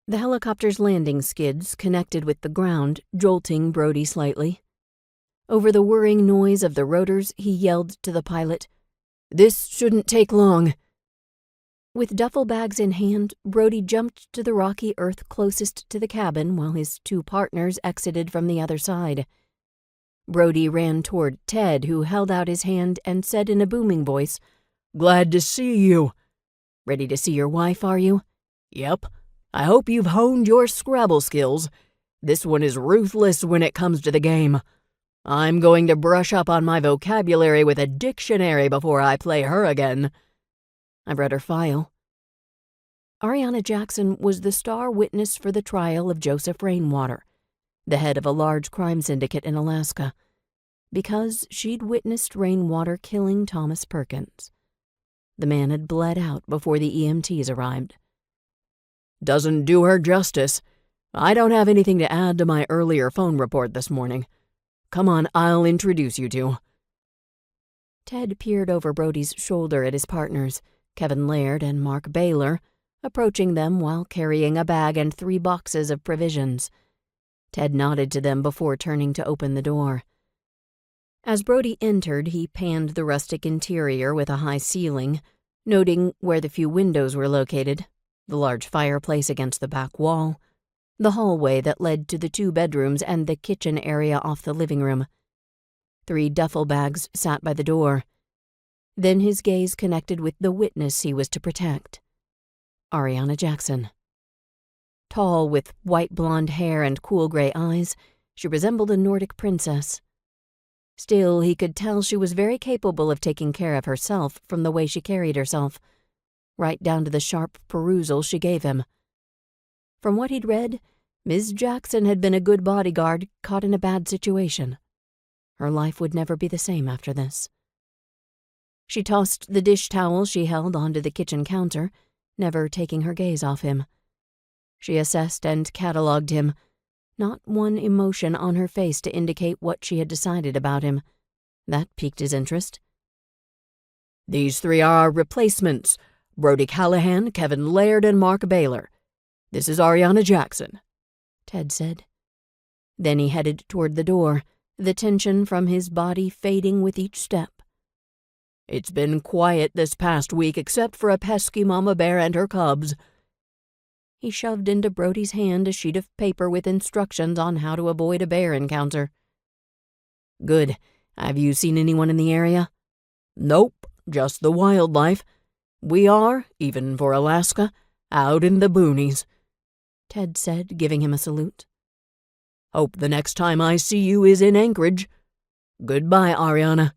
The helicopter's landing skids connected with the ground, jolting Brody slightly. Over the whirring noise of the rotors, he yelled to the pilot, "This shouldn't take long." With duffel bags in hand, Brody jumped to the rocky earth closest to the cabin while his two partners exited from the other side. Brody ran toward Ted, who held out his hand and said in a booming voice, "Glad to see you." "Ready to see your wife, are you?" "Yep. I hope you've honed your Scrabble skills. This one is ruthless when it comes to the game. I'm going to brush up on my vocabulary with a dictionary before I play her again." "I've read her file." Arianna Jackson was the star witness for the trial of Joseph Rainwater, the head of a large crime syndicate in Alaska, because she'd witnessed Rainwater killing Thomas Perkins. The man had bled out before the EMTs arrived. "Doesn't do her justice. I don't have anything to add to my earlier phone report this morning. Come on, I'll introduce you two." Ted peered over Brody's shoulder at his partners, Kevin Laird and Mark Baylor, approaching them while carrying a bag and 3 boxes of provisions. Ted nodded to them before turning to open the door. As Brody entered, he panned the rustic interior with a high ceiling, noting where the few windows were located, the large fireplace against the back wall, the hallway that led to the 2 bedrooms and the kitchen area off the living room. 3 duffel bags sat by the door. Then his gaze connected with the witness he was to protect, Arianna Jackson. Tall, with white blonde hair and cool gray eyes, she resembled a Nordic princess. Still, he could tell she was very capable of taking care of herself from the way she carried herself, right down to the sharp perusal she gave him. From what he'd read, Ms. Jackson had been a good bodyguard caught in a bad situation. Her life would never be the same after this. She tossed the dish towel she held onto the kitchen counter, never taking her gaze off him. She assessed and catalogued him, not one emotion on her face to indicate what she had decided about him. That piqued his interest. "These 3 are our replacements, Brody Callahan, Kevin Laird, and Mark Baylor. This is Arianna Jackson," Ted said. Then he headed toward the door, the tension from his body fading with each step. "It's been quiet this past week except for a pesky mama bear and her cubs." He shoved into Brody's hand a sheet of paper with instructions on how to avoid a bear encounter. "Good. Have you seen anyone in the area?" "Nope, just the wildlife. We are, even for Alaska, out in the boonies," Ted said, giving him a salute. "Hope the next time I see you is in Anchorage. Goodbye, Arianna."